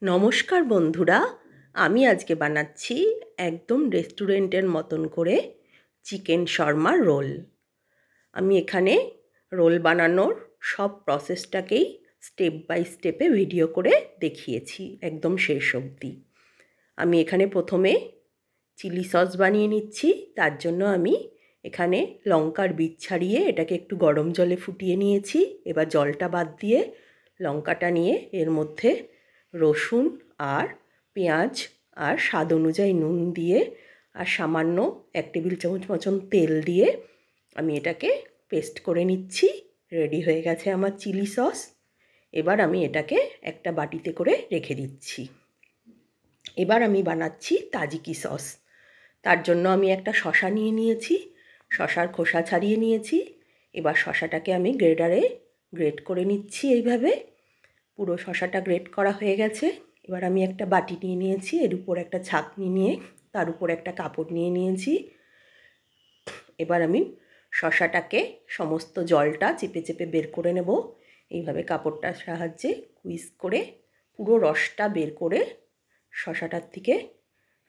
নমস্কার বন্ধুরা, আমি আজকে বানাচ্ছি একদম রেস্টুরেন্টের মতন করে চিকেন শর্মা রোল। আমি এখানে রোল বানানোর সব প্রসেসটাকেই স্টেপ বাই স্টেপে ভিডিও করে দেখিয়েছি একদম শেষ অবধি। আমি এখানে প্রথমে চিলি সস বানিয়ে নিচ্ছি। তার জন্য আমি এখানে লঙ্কার বীজ ছাড়িয়ে এটাকে একটু গরম জলে ফুটিয়ে নিয়েছি। এবার জলটা বাদ দিয়ে লঙ্কাটা নিয়ে এর মধ্যে রসুন আর পেঁয়াজ আর স্বাদ অনুযায়ী নুন দিয়ে আর সামান্য 1 টেবিল চামচ মতন তেল দিয়ে আমি এটাকে পেস্ট করে নিচ্ছি। রেডি হয়ে গেছে আমার চিলি সস। এবার আমি এটাকে একটা বাটিতে করে রেখে দিচ্ছি। এবার আমি বানাচ্ছি তাজিকি সস। তার জন্য আমি একটা শসা নিয়ে নিয়েছি, শসার খোসা ছাড়িয়ে নিয়েছি। এবার শসাটাকে আমি গ্রেটারে গ্রেট করে নিচ্ছি। এইভাবে পুরো শসাটা গ্রেট করা হয়ে গেছে। এবার আমি একটা বাটি নিয়ে নিয়েছি, এর উপর একটা ছাঁকনি নিয়ে তার উপর একটা কাপড় নিয়ে নিয়েছি। এবার আমি শসাটাকে সমস্ত জলটা চেপে চেপে বের করে নেব। এইভাবে কাপড়টার সাহায্যে কুইজ করে পুরো রসটা বের করে শসাটার থেকে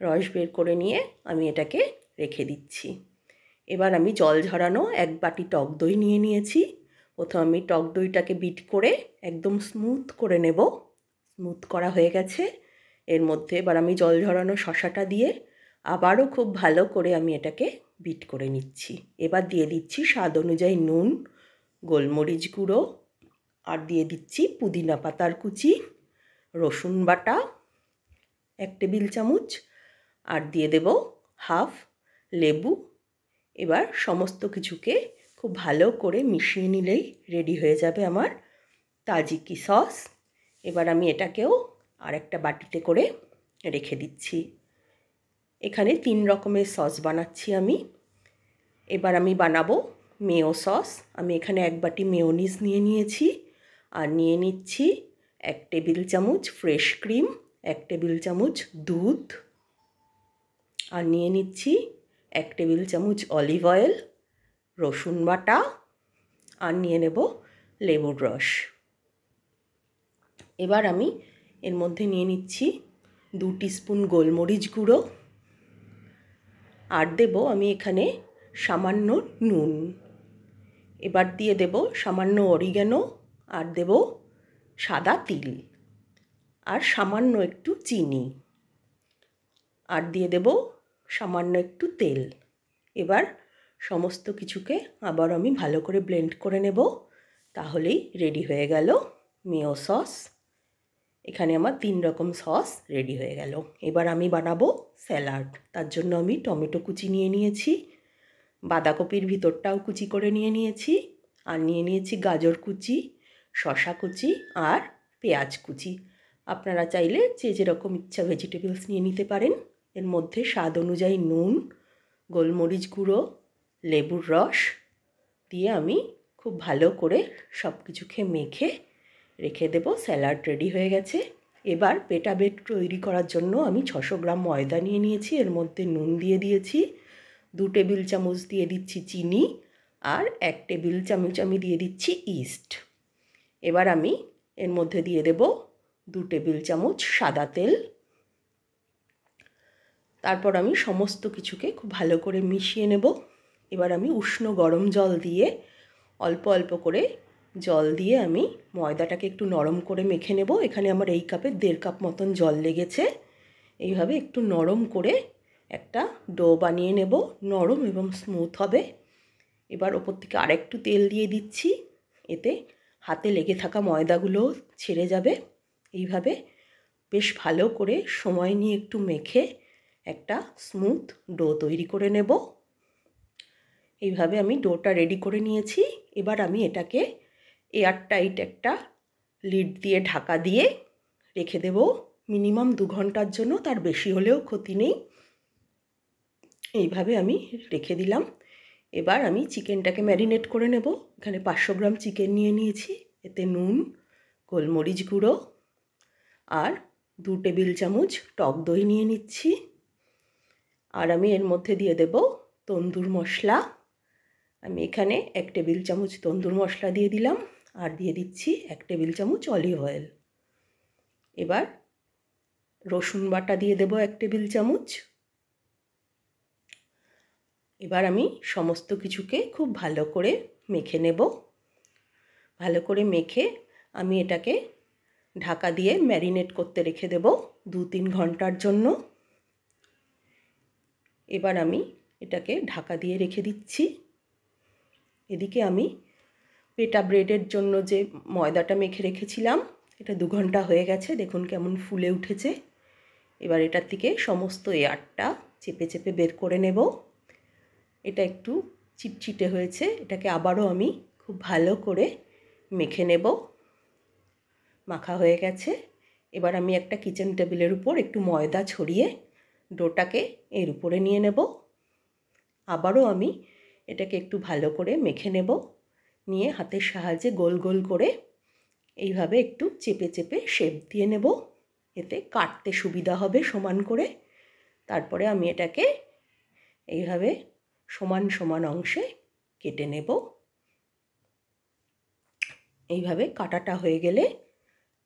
রস বের করে নিয়ে আমি এটাকে রেখে দিচ্ছি। এবার আমি জল ঝরানো 1 বাটি টক দই নিয়ে নিয়েছি। প্রথমে আমি টক দইটাকে বিট করে একদম স্মুথ করে নেব। স্মুথ করা হয়ে গেছে। এর মধ্যে এবার আমি জল ঝরানো শসাটা দিয়ে আবারও খুব ভালো করে আমি এটাকে বিট করে নিচ্ছি। এবার দিয়ে দিচ্ছি স্বাদ অনুযায়ী নুন, গোলমরিচ গুঁড়ো, আর দিয়ে দিচ্ছি পুদিনা পাতার কুচি, রসুন বাটা 1 টেবিল চামচ, আর দিয়ে দেব হাফ লেবু। এবার সমস্ত কিছুকে খুব ভালো করে মিশিয়ে নিলেই রেডি হয়ে যাবে আমার তাজিকি সস। এবার আমি এটাকেও আরেকটা বাটিতে করে রেখে দিচ্ছি। এখানে 3 রকমের সস বানাচ্ছি আমি। এবার আমি বানাবো মেয়ো সস। আমি এখানে 1 বাটি মেয়োনিজ নিয়ে নিয়েছি, আর নিয়ে নিচ্ছি 1 টেবিল চামচ ফ্রেশ ক্রিম, 1 টেবিল চামচ দুধ, আর নিয়ে নিচ্ছি 1 টেবিল চামচ অলিভ অয়েল, রসুন বাটা, আর নিয়ে নেব লেবুর রস। এবার আমি এর মধ্যে নিয়ে নিচ্ছি 2 টিস্পুন গোলমরিচ গুঁড়ো, আর দেব আমি এখানে সামান্য নুন। এবার দিয়ে দেব সামান্য অরিগ্যানো, আর দেব সাদা তিল, আর সামান্য একটু চিনি, আর দিয়ে দেব সামান্য একটু তেল। এবার সমস্ত কিছুকে আবার আমি ভালো করে ব্লেন্ড করে নেব। তাহলেই রেডি হয়ে গেল মেয়ো সস। এখানে আমার 3 রকম সস রেডি হয়ে গেল। এবার আমি বানাবো স্যালাড। তার জন্য আমি টমেটো কুচি নিয়ে নিয়েছি, বাঁধাকপির ভিতরটাও কুচি করে নিয়ে নিয়েছি, আর নিয়ে নিয়েছি গাজর কুচি, শসা কুচি, আর পেঁয়াজ কুচি। আপনারা চাইলে যে যেরকম ইচ্ছা ভেজিটেবলস নিয়ে নিতে পারেন। এর মধ্যে স্বাদ অনুযায়ী নুন, গোলমরিচ গুঁড়ো, লেবুর রস দিয়ে আমি খুব ভালো করে সব কিছুকে মেখে রেখে দেব। স্যালাড রেডি হয়ে গেছে। এবার পেটা বেট তৈরি করার জন্য আমি 600 গ্রাম ময়দা নিয়ে নিয়েছি। এর মধ্যে নুন দিয়ে দিয়েছি, 2 টেবিল চামচ দিয়ে দিচ্ছি চিনি, আর 1 টেবিল চামচ আমি দিয়ে দিচ্ছি ইস্ট। এবার আমি এর মধ্যে দিয়ে দেব 2 টেবিল চামচ সাদা তেল। তারপর আমি সমস্ত কিছুকে খুব ভালো করে মিশিয়ে নেব। এবার আমি উষ্ণ গরম জল দিয়ে অল্প অল্প করে জল দিয়ে আমি ময়দাটাকে একটু নরম করে মেখে নেব। এখানে আমার এই কাপে 1.5 কাপ মতন জল লেগেছে। এইভাবে একটু নরম করে একটা ডো বানিয়ে নেব, নরম এবং স্মুথ হবে। এবার ওপর থেকে আরেকটু তেল দিয়ে দিচ্ছি, এতে হাতে লেগে থাকা ময়দাগুলো ছেড়ে যাবে। এইভাবে বেশ ভালো করে সময় নিয়ে একটু মেখে একটা স্মুথ ডো তৈরি করে নেব। এইভাবে আমি ডোটা রেডি করে নিয়েছি। এবার আমি এটাকে এয়ারটাইট একটা লিড দিয়ে ঢাকা দিয়ে রেখে দেব মিনিমাম 2 ঘন্টার জন্য, তার বেশি হলেও ক্ষতি নেই। এইভাবে আমি রেখে দিলাম। এবার আমি চিকেনটাকে ম্যারিনেট করে নেব। এখানে 500 গ্রাম চিকেন নিয়ে নিয়েছি। এতে নুন, গোলমরিচ গুঁড়ো, আর 2 টেবিল চামচ টক দই নিয়ে নিচ্ছি। আর আমি এর মধ্যে দিয়ে দেব তন্দুর মশলা। আমি এখানে 1 টেবিল চামচ তন্দুর মশলা দিয়ে দিলাম, আর দিয়ে দিচ্ছি 1 টেবিল চামচ অলিভ অয়েল। এবার রসুন বাটা দিয়ে দেব 1 টেবিল চামচ। এবার আমি সমস্ত কিছুকে খুব ভালো করে মেখে নেব। ভালো করে মেখে আমি এটাকে ঢাকা দিয়ে ম্যারিনেট করতে রেখে দেব 2-3 ঘন্টার জন্য। এবার আমি এটাকে ঢাকা দিয়ে রেখে দিচ্ছি। এদিকে আমি পেটা ব্রেডের জন্য যে ময়দাটা মেখে রেখেছিলাম, এটা 2 ঘন্টা হয়ে গেছে, দেখুন কেমন ফুলে উঠেছে। এবার এটার থেকে সমস্ত এয়ারটা চেপে চেপে বের করে নেব। এটা একটু চিটচিটে হয়েছে, এটাকে আবারও আমি খুব ভালো করে মেখে নেব। মাখা হয়ে গেছে। এবার আমি একটা কিচেন টেবিলের উপর একটু ময়দা ছড়িয়ে ডোটাকে এর উপরে নিয়ে নেব। আবারও আমি এটাকে একটু ভালো করে মেখে নেব। নিয়ে হাতের সাহায্যে গোল গোল করে এইভাবে একটু চেপে চেপে শেপ দিয়ে নেব, এতে কাটতে সুবিধা হবে সমান করে। তারপরে আমি এটাকে এইভাবে সমান সমান অংশে কেটে নেব। এইভাবে কাটাটা হয়ে গেলে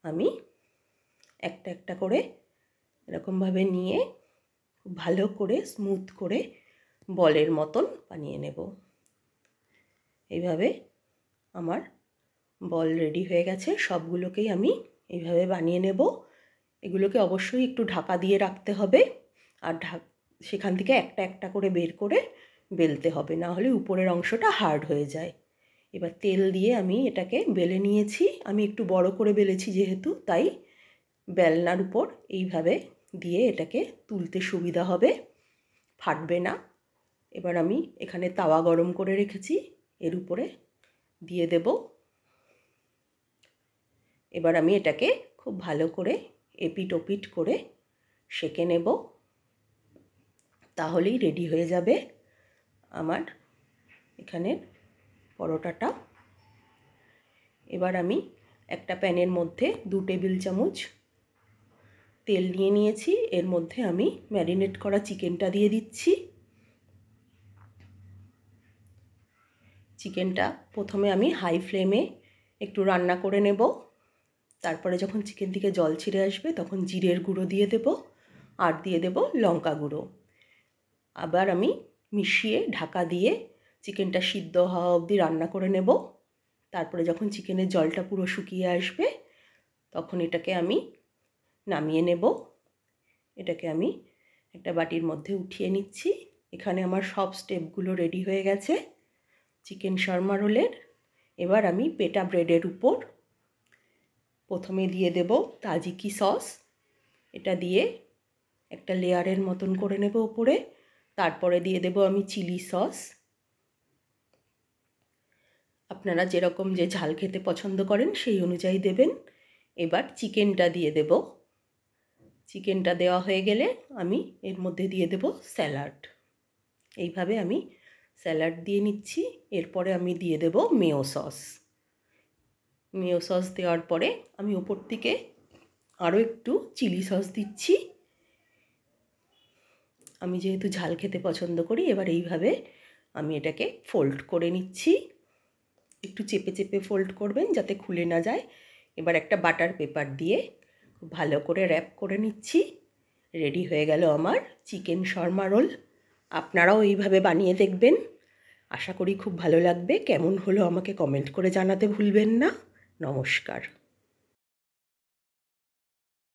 আমি একটা একটা করে এরকমভাবে নিয়ে ভালো করে স্মুথ করে বলের মতন বানিয়ে নেব। এইভাবে আমার বল রেডি হয়ে গেছে। সবগুলোকেই আমি এইভাবে বানিয়ে নেব। এগুলোকে অবশ্যই একটু ঢাকা দিয়ে রাখতে হবে, আর সেখান থেকে একটা একটা করে বের করে বেলতে হবে, না হলে উপরের অংশটা হার্ড হয়ে যায়। এবার তেল দিয়ে আমি এটাকে বেলে নিয়েছি। আমি একটু বড় করে বেলেছি যেহেতু, তাই বেলনার উপর এইভাবে দিয়ে এটাকে তুলতে সুবিধা হবে, ফাটবে না। এবার আমি এখানে তাওয়া গরম করে রেখেছি, এর উপরে দিয়ে দেব। এবার আমি এটাকে খুব ভালো করে এপিট ওপিট করে সেঁকে নেব, তাহলেই রেডি হয়ে যাবে আমার এখানের পরোটাটা। এবার আমি একটা প্যানের মধ্যে 2 টেবিল চামচ তেল নিয়ে নিয়েছি। এর মধ্যে আমি ম্যারিনেট করা চিকেনটা দিয়ে দিচ্ছি। চিকেনটা প্রথমে আমি হাই ফ্লেমে একটু রান্না করে নেব। তারপরে যখন চিকেন থেকে জল ছিঁড়ে আসবে তখন জিরের গুঁড়ো দিয়ে দেব, আর দিয়ে দেব লঙ্কা গুঁড়ো। আবার আমি মিশিয়ে ঢাকা দিয়ে চিকেনটা সিদ্ধ হওয়া অবধি রান্না করে নেব। তারপরে যখন চিকেনের জলটা পুরো শুকিয়ে আসবে তখন এটাকে আমি নামিয়ে নেব। এটাকে আমি একটা বাটির মধ্যে উঠিয়ে নিচ্ছি। এখানে আমার সব স্টেপগুলো রেডি হয়ে গেছে চিকেন শর্মা রোলের। এবার আমি পেটা ব্রেডের উপর প্রথমে দিয়ে দেব তাজিকি সস। এটা দিয়ে একটা লেয়ারের মতন করে নেব উপরে। তারপরে দিয়ে দেব আমি চিলি সস। আপনারা যেরকম যে ঝাল খেতে পছন্দ করেন সেই অনুযায়ী দেবেন। এবার চিকেনটা দিয়ে দেব। চিকেনটা দেওয়া হয়ে গেলে আমি এর মধ্যে দিয়ে দেব স্যালাড। এইভাবে আমি স্যালাড দিয়ে নিচ্ছি। এরপরে আমি দিয়ে দেব মেয়ো সস। মেয়ো সস দেওয়ার পরে আমি উপর থেকে আরও একটু চিলি সস দিচ্ছি। আমি যেহেতু ঝাল খেতে পছন্দ করি, এবার এইভাবে আমি এটাকে ফোল্ড করে নিচ্ছি। একটু চেপে চেপে ফোল্ড করবেন যাতে খুলে না যায়। এবার একটা বাটার পেপার দিয়ে খুব ভালো করে র্যাপ করে নিচ্ছি। রেডি হয়ে গেল আমার চিকেন শর্মা রোল। আপনারাও এইভাবে বানিয়ে দেখবেন, আশা করি খুব ভালো লাগবে। কেমন হলো আমাকে কমেন্ট করে জানাতে ভুলবেন না। নমস্কার।